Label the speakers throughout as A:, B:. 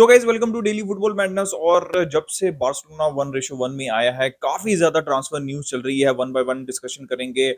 A: So guys welcome to Daily Football Madness. और जब से बार्सिलोना 1:1 में आया है, काफी ज्यादा ट्रांसफर न्यूज चल रही है। वन बाय वन डिस्कशन करेंगे।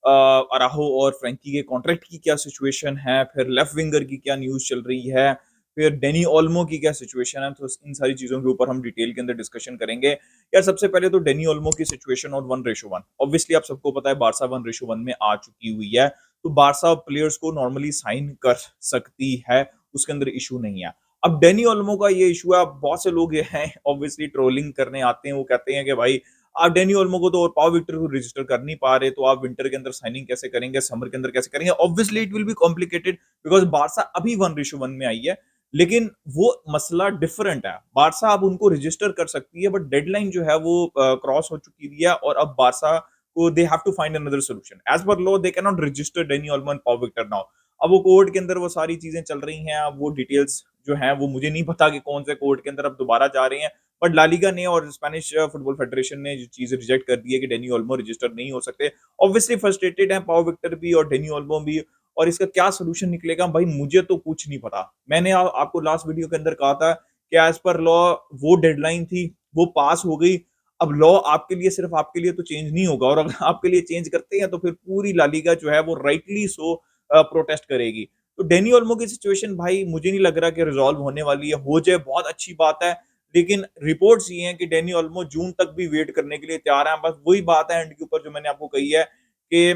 A: अराहो और फ्रैंकी के कॉन्ट्रैक्ट की क्या सिचुएशन है, फिर लेफ्ट विंगर की क्या न्यूज चल रही है, फिर डेनी ओल्मो की क्या सिचुएशन है। तो इन सारी चीजों के ऊपर हम डिटेल के अंदर डिस्कशन करेंगे। यार सबसे पहले तो डेनी ओल्मो की सिचुएशन और 1:1 ऑब्वियसली आप सबको पता है, बारसा 1:1 में आ चुकी हुई है। तो बारसा प्लेयर्स को नॉर्मली साइन कर सकती है, उसके अंदर इशू नहीं है। अब डेनी ओल्मो का ये इशू है। अब बहुत से लोग ये हैं ऑब्वियसली ट्रोलिंग करने आते हैं, वो कहते हैं कि भाई आप डेनी ओल्मो को तो और पाव विक्टर को रजिस्टर कर नहीं पा रहे, तो आप विंटर के अंदर साइनिंग कैसे करेंगे, समर के अंदर कैसे करेंगे। Obviously it will be complicated because Barça अभी 1:1 में आई है। लेकिन वो मसला डिफरेंट है। बारसा अब उनको रजिस्टर कर सकती है, बट डेडलाइन जो है वो क्रॉस हो चुकी है। और अब बारसा को they have to find another solution. As per law they can not register Dani Olmo and Pau Victor now. अब वो कोर्ट के अंदर वो सारी चीजें चल रही हैं। अब वो डिटेल्स जो है वो मुझे नहीं पता कि कौन से कोर्ट के अंदर अब दोबारा जा रहे हैं। बट लालिगा ने और स्पेनिश फुटबॉल फेडरेशन ने जो चीज रिजेक्ट कर दी है कि डेनी ओल्मो रजिस्टर नहीं हो सकते। ऑब्वियसली फ्रस्ट्रेटेड है पाव विक्टर भी और डेनी ओल्मो भी। और इसका क्या सोल्यूशन निकलेगा भाई, मुझे तो कुछ नहीं पता। मैंने आपको लास्ट वीडियो के अंदर कहा था कि एज पर लॉ वो डेडलाइन थी, वो पास हो गई। अब लॉ आपके लिए, सिर्फ आपके लिए तो चेंज नहीं होगा। और अगर आपके लिए चेंज करते हैं तो फिर पूरी लालिगा जो है वो राइटली सो प्रोटेस्ट करेगी। तो डेनी ओल्मो की सिचुएशन भाई मुझे नहीं लग रहा कि रिजॉल्व होने वाली है। हो जाए बहुत अच्छी बात है, लेकिन रिपोर्ट्स ये हैं कि डेनी ओल्मो जून तक भी वेट करने के लिए तैयार है। बस वही बात है एंड के ऊपर जो मैंने आपको कही है कि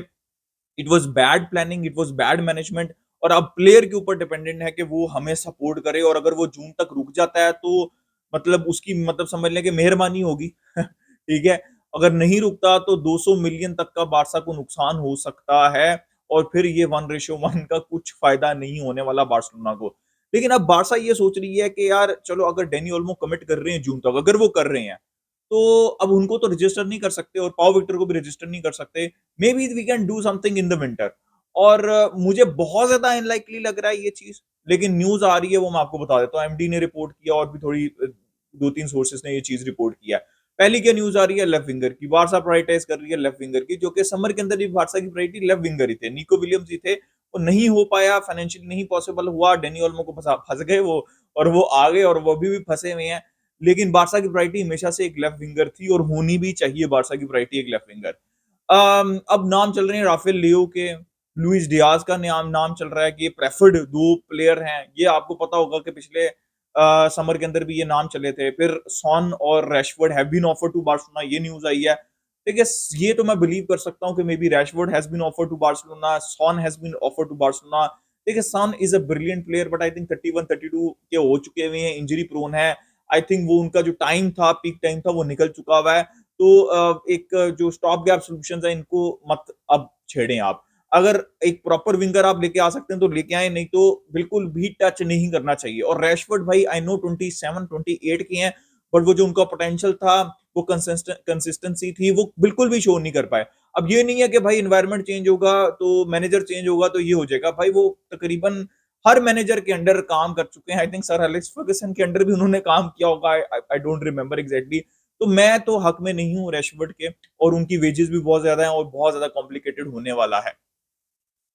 A: it was bad planning, it was bad management. और अब प्लेयर के ऊपर डिपेंडेंट है कि वो हमें सपोर्ट करे। और अगर वो जून तक रुक जाता है तो मतलब उसकी मतलब समझ लें कि मेहरबानी होगी। ठीक है। अगर नहीं रुकता तो 200 मिलियन तक का बारसा को नुकसान हो सकता है। और फिर ये 1:1 का कुछ फायदा नहीं होने वाला बार्सिलोना को। लेकिन अब बारसा ये सोच रही है कि यार चलो, अगर डेनी ओल्मो कमिट कर रहे हैं जून तक, अगर वो कर रहे हैं तो अब उनको तो रजिस्टर नहीं कर सकते और पाव विक्टर को भी रजिस्टर नहीं कर सकते। Maybe we can do something in the winter. और मुझे बहुत ज्यादा अनलाइकली लग रहा है ये चीज, लेकिन न्यूज आ रही है वो मैं आपको बता देता हूँ। एमडी ने रिपोर्ट किया और भी थोड़ी दो तीन सोर्सेस ने ये चीज रिपोर्ट किया है। पहली क्या न्यूज आ रही है, लेफ्ट विंगर की। बारसा प्रायोरिटाइज कर रही है लेफ्ट विंगर की, जो कि समर के अंदर भी बारसा की प्रायोरिटी लेफ्ट विंगर ही थे। निको विलियम्स ही थे, वो नहीं हो पाया, फाइनेंशियली नहीं पॉसिबल हुआ। डेनी ओल्मो को फंस गए वो, और वो आ गए और वो अभी भी फंसे हुए हैं। लेकिन बारसा की प्रायोरिटी हमेशा से एक लेफ्ट विंगर थी और होनी भी चाहिए। बारसा की प्रायोरिटी एक लेफ्ट विंगर। अब नाम चल रहे हैं राफेल लियो के, लुइस डियाज का नाम चल रहा है कि ये प्रेफर्ड दो प्लेयर हैं। ये आपको पता होगा कि पिछले समर के अंदर भी ये नाम चले थे। फिर सॉन और Rashford have been offer to Barcelona, ये न्यूज आई है। ठीक है। ये तो मैं बिलीव कर सकता हूँ कि may be Rashford has been offer to Barcelona, Son has been offer to Barcelona. ठीक है। Son is a brilliant player, but I think 31-32 के हो चुके हुए हैं, इंजरी प्रोन है। आई थिंक वो उनका जो टाइम था, पीक टाइम था, वो निकल चुका हुआ है। तो एक जो स्टॉप गैप सॉल्यूशंस है, इनको मत अब छेड़ें आप। अगर एक प्रॉपर विंगर आप लेके आ सकते हैं तो लेके आए, नहीं तो बिल्कुल भी टच नहीं करना चाहिए। और रैशफोर्ड भाई आई नो 27-28 के हैं, बट वो जो उनका पोटेंशियल था, वो कंसिस्टेंसी थी, वो बिल्कुल भी शो नहीं कर पाए। अब ये नहीं है कि भाई एनवायरनमेंट चेंज होगा तो मैनेजर चेंज होगा तो ये हो जाएगा। भाई वो तकरीबन हर मैनेजर के अंडर काम कर चुके हैं। I think sir Alex Ferguson के अंडर भी उन्होंने काम किया होगा। I don't remember exactly. तो मैं तो हक में नहीं हूँ रैशफोर्ड के। और उनकी वेजेस भी बहुत ज्यादा है और बहुत ज्यादा कॉम्प्लिकेटेड होने वाला है।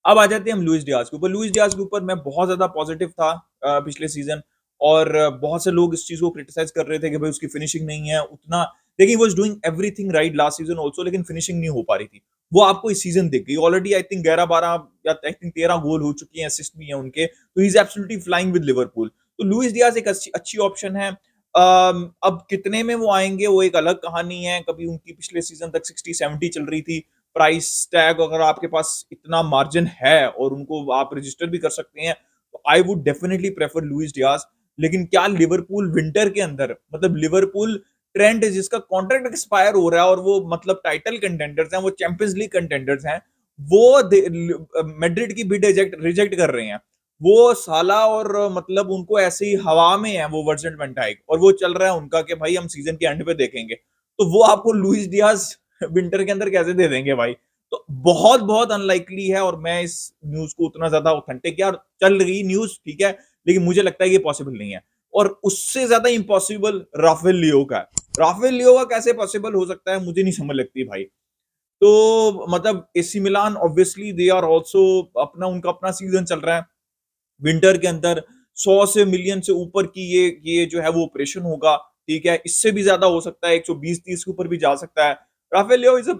A: अब आ जाते हैं हम लुइस डियाज के ऊपर। लुइस डियाज के ऊपर मैं बहुत ज्यादा पॉजिटिव था पिछले सीजन। और बहुत से लोग इस चीज को क्रिटिसाइज कर रहे थे कि भाई उसकी फिनिशिंग नहीं है उतना। लेकिन वो doing everything right last season also, लेकिन फिनिशिंग नहीं हो पा रही थी। वो आपको इस सीजन दिख गई। ऑलरेडी आई थिंक 11-12 या आई थिंक 13 गोल हो चुकी हैं, असिस्ट भी हैं उनके। तो he is absolutely flying with Liverpool. तो लुइस डियाज एक अच्छी अच्छी ऑप्शन है। अब कितने में वो आएंगे वो एक अलग कहानी है। कभी उनकी पिछले सीजन तक 60-70 चल रही थी प्राइस टैग। अगर आपके पास इतना मार्जिन है और उनको आप रजिस्टर भी कर सकते हैं, तो I would definitely prefer Luis Diaz. लेकिन क्या लिवरपूल विंटर के अंदर, मतलब लिवरपूल ट्रेंट जिसका कॉन्ट्रैक्ट एक्सपायर हो रहा है और वो मतलब टाइटल कंटेंडर्स हैं, वो चैंपियंस लीग कंटेंडर्स हैं, वो मैड्रिड की बिड रिजेक्ट रिजेक्ट कर रहे हैं। वो साला और मतलब उनको ऐसे ही हवा में है वो वर्जेंट वैन और वो चल रहा है उनका कि भाई हम सीजन के एंड पे देखेंगे। तो वो आपको लुइस डियाज विंटर के अंदर कैसे दे देंगे भाई। तो बहुत बहुत अनलाइकली है। और मैं इस न्यूज को उतना ज्यादा ऑथेंटिक, यार चल रही न्यूज ठीक है, लेकिन मुझे लगता है ये पॉसिबल नहीं है। और उससे ज्यादा इंपॉसिबल राफेल लियो का है। राफेल लियो का कैसे पॉसिबल हो सकता है मुझे नहीं समझ लगती भाई। तो मतलब AC Milan obviously they are also, अपना उनका अपना सीजन चल रहा है विंटर के अंदर। 100 से मिलियन से ऊपर की ये जो है वो ऑपरेशन होगा, ठीक है? इससे भी ज़्यादा हो सकता है, 120-30 के ऊपर भी जा सकता है। Rafael Leao is a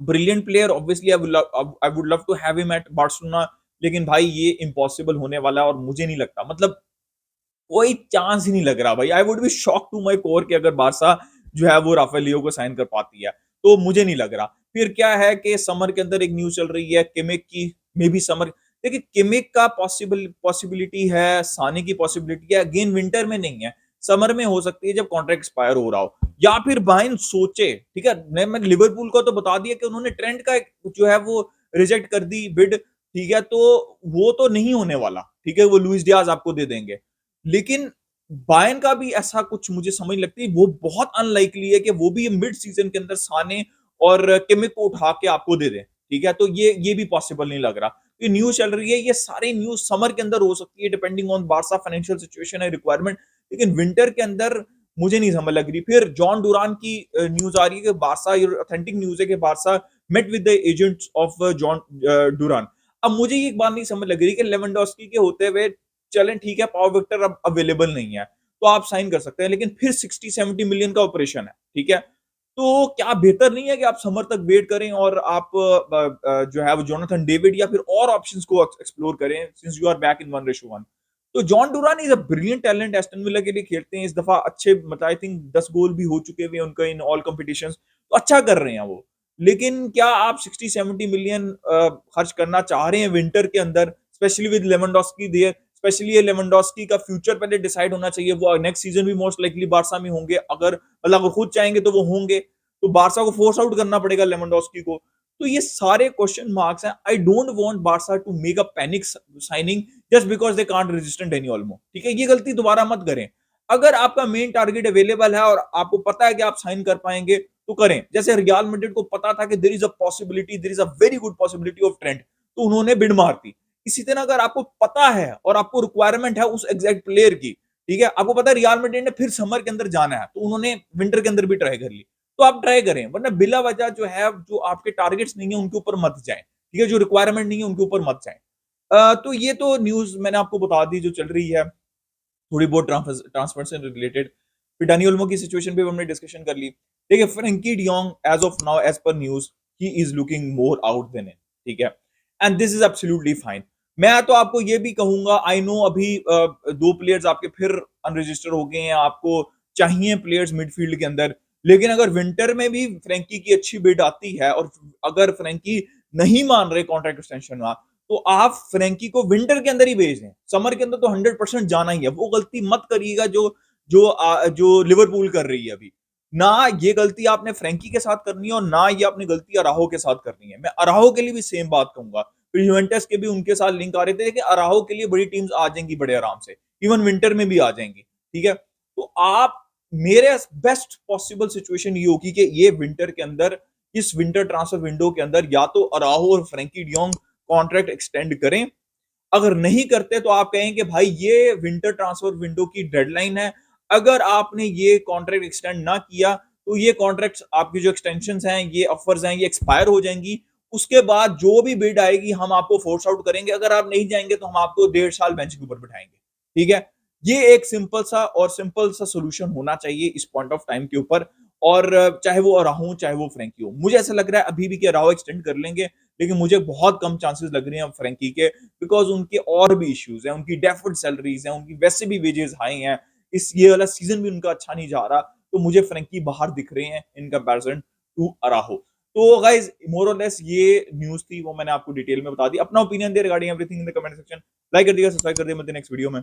A: brilliant player, obviously I would love to have him at Barcelona, लेकिन भाई ये इम्पॉसिबल होने वाला है और मुझे नहीं लगता, मतलब कोई चांस ही नहीं लग रहा भाई। I would be shock to my core कि अगर बारसा जो है वो राफेल लियो को साइन कर पाती है, तो मुझे नहीं लग रहा। फिर क्या है कि समर के अंदर एक न्यूज़ चल रही है किमिक की, मे बी समर, देखिए किमिक का पॉसिबिलिटी है, साने की पॉसिबिलिटी है, अगेन विंटर में नहीं है, समर में हो सकती है जब कॉन्ट्रैक्ट एक्सपायर हो रहा हो, या फिर बायर्न सोचे, ठीक है? मैं लिवरपूल को तो बता दिया कि उन्होंने ट्रेंट का एक जो है वो रिजेक्ट कर दी बिड, ठीक है? तो वो तो नहीं होने वाला, ठीक है? वो लुइस डियाज आपको दे देंगे। लेकिन बायर्न का भी ऐसा कुछ मुझे समझ लगती है, वो बहुत अनलाइकली है कि वो भी मिड सीजन के अंदर साने और किमिक को उठा के आपको दे दें, ठीक है? तो ये भी पॉसिबल नहीं लग रहा। ये न्यूज़ चल रही है, ये सारी न्यूज़ समर के अंदर हो सकती है depending on Barca financial situation and requirement, लेकिन विंटर के अंदर मुझे नहीं समझ लग रही। फिर जॉन डुरान की न्यूज़ आ रही है कि बारसा, ये ऑथेंटिक न्यूज़ है कि Barca met with the agents of Jhon Duran. अब मुझे ये एक बात नहीं समझ लग रही कि लेवेंडोस्की के होते हुए चलें ठीक है, पावर विक्टर अब अवेलेबल नहीं है, तो आप साइन कर सकते हैं, लेकिन फिर 60-70 मिलियन का ऑपरेशन है, ठीक है? तो क्या बेहतर नहीं है कि आप समर तक वेट करें और आप जो है वो जोनाथन डेविड या फिर और ऑप्शंस को एक्सप्लोर करें, since you are back in 1:1। तो Jhon Duran is a brilliant talent, Aston Villa के लिए खेलते हैं इस दफा अच्छे, मतलब आई थिंक 10 गोल भी हो चुके हुए हैं उनका इन ऑल कॉम्पिटिशंस, तो अच्छा कर रहे हैं वो। लेकिन क्या आप 60-70 मिलियन खर्च करना चाह रहे हैं विंटर के अंदर, specially with Lewandowski there, specially ये लेवेंडोस्की का फ्यूचर पहले डिसाइड होना चाहिए, वो नेक्स्ट सीजन भी मोस्ट लाइकली बारसा में होंगे, अगर मतलब वो खुद चाहेंगे तो वो होंगे, तो बारसा को फोर्स आउट करना पड़ेगा लेवेंडोस्की को। तो ये सारे क्वेश्चन मार्क्स हैं। I don't want Barca to make a panic signing just because they can't register Dani Olmo, ठीक है? ये गलती दोबारा मत करें। अगर आपका मेन टारगेट अवेलेबल है और आपको पता है कि आप साइन कर पाएंगे, तो करें। जैसे रियल मैड्रिड को पता था कि there is a possibility, there is a very good possibility of Trent, तो उन्होंने बिड मार दी। इसी तरह अगर आपको पता है और आपको रिक्वायरमेंट है उस एग्जैक्ट प्लेयर की, ठीक है, आपको पता है रियल मैड्रिड ने फिर समर के अंदर जाना है, तो उन्होंने विंटर के अंदर भी ट्राई कर ली, तो आप ट्राई करें, वरना बिला वजह जो है, जो आपके टारगेट्स नहीं है उनके ऊपर मत जाएं, ठीक है? जो रिक्वायरमेंट नहीं है उनके ऊपर मत जाएं। तो ये तो न्यूज मैंने आपको बता दी जो चल रही है, थोड़ी बहुत ट्रांसफर से रिलेटेड। फिर डैनी ओल्मो की सिचुएशन पे हमने डिस्कशन कर ली। देखिए Frenkie de Jong as of now as per news he is looking more out than in, ठीक है? And this is absolutely fine. मैं तो आपको ये भी कहूंगा, आई नो अभी 2 प्लेयर्स आपके फिर अनरजिस्टर हो गए हैं, आपको चाहिए प्लेयर्स मिडफील्ड के अंदर, लेकिन अगर विंटर में भी फ्रैंकी की अच्छी बिड आती है और अगर फ्रैंकी नहीं मान रहे कॉन्ट्रैक्ट एक्सटेंशन में, तो आप फ्रैंकी को विंटर के अंदर ही भेज दें, समर के अंदर तो 100% जाना ही है। वो गलती मत करिएगा जो लिवरपूल कर रही है अभी। ना ये गलती आपने फ्रैंकी के साथ करनी है और ना ये आपने गलती अराहो के साथ करनी है। मैं अराहो के लिए भी सेम बात कहूंगा, फिर यूवेंटस के भी उनके साथ लिंक आ रहे थे कि अराहो के लिए बड़ी टीम्स आ जाएंगी बड़े आराम से, इवन विंटर में भी आ जाएंगी, ठीक है? तो आप, मेरे बेस्ट पॉसिबल सिचुएशन ये होगी कि ये विंटर के अंदर, इस विंटर ट्रांसफर विंडो के अंदर या तो अराहो और फ्रैंकी डियोंग कॉन्ट्रैक्ट एक्सटेंड करें। अगर नहीं करते तो आप कहें कि भाई ये विंटर ट्रांसफर विंडो की डेडलाइन है, अगर आपने ये कॉन्ट्रैक्ट एक्सटेंड ना किया तो ये कॉन्ट्रैक्ट्स आपकी जो एक्सटेंशंस हैं, ये ऑफर्स हैं, ये एक्सपायर हो जाएंगी। उसके बाद जो भी बिड आएगी हम आपको फोर्स आउट करेंगे, अगर आप नहीं जाएंगे तो हम आपको 1.5 साल बेंच के ऊपर बिठाएंगे, ठीक है? ये एक सिंपल सा सोल्यूशन होना चाहिए इस पॉइंट ऑफ टाइम के ऊपर। और चाहे वो अराहो चाहे वो फ्रैंकी हो, मुझे ऐसा लग रहा है अभी भी कि अराहो एक्सटेंड कर लेंगे, लेकिन मुझे बहुत कम चांसेस लग रहे हैं फ्रैंकी के, बिकॉज उनके और भी इश्यूज हैं, उनकी डेफर्ड सैलरीज हैं, उनकी वैसे भी वेजेस हाई हैं, इस ये वाला सीजन भी उनका अच्छा नहीं जा रहा, तो मुझे फ्रैंकी बाहर दिख रहे हैं इन कंपैरिजन टू अराहो। तो गाइस मोर और लेस ये न्यूज थी, वो मैंने आपको डिटेल में बता दी। अपना opinion they regarding everything in the comment section, like कर दिया, सब्सक्राइब कर दिया। मिलते हैं नेक्स्ट वीडियो में।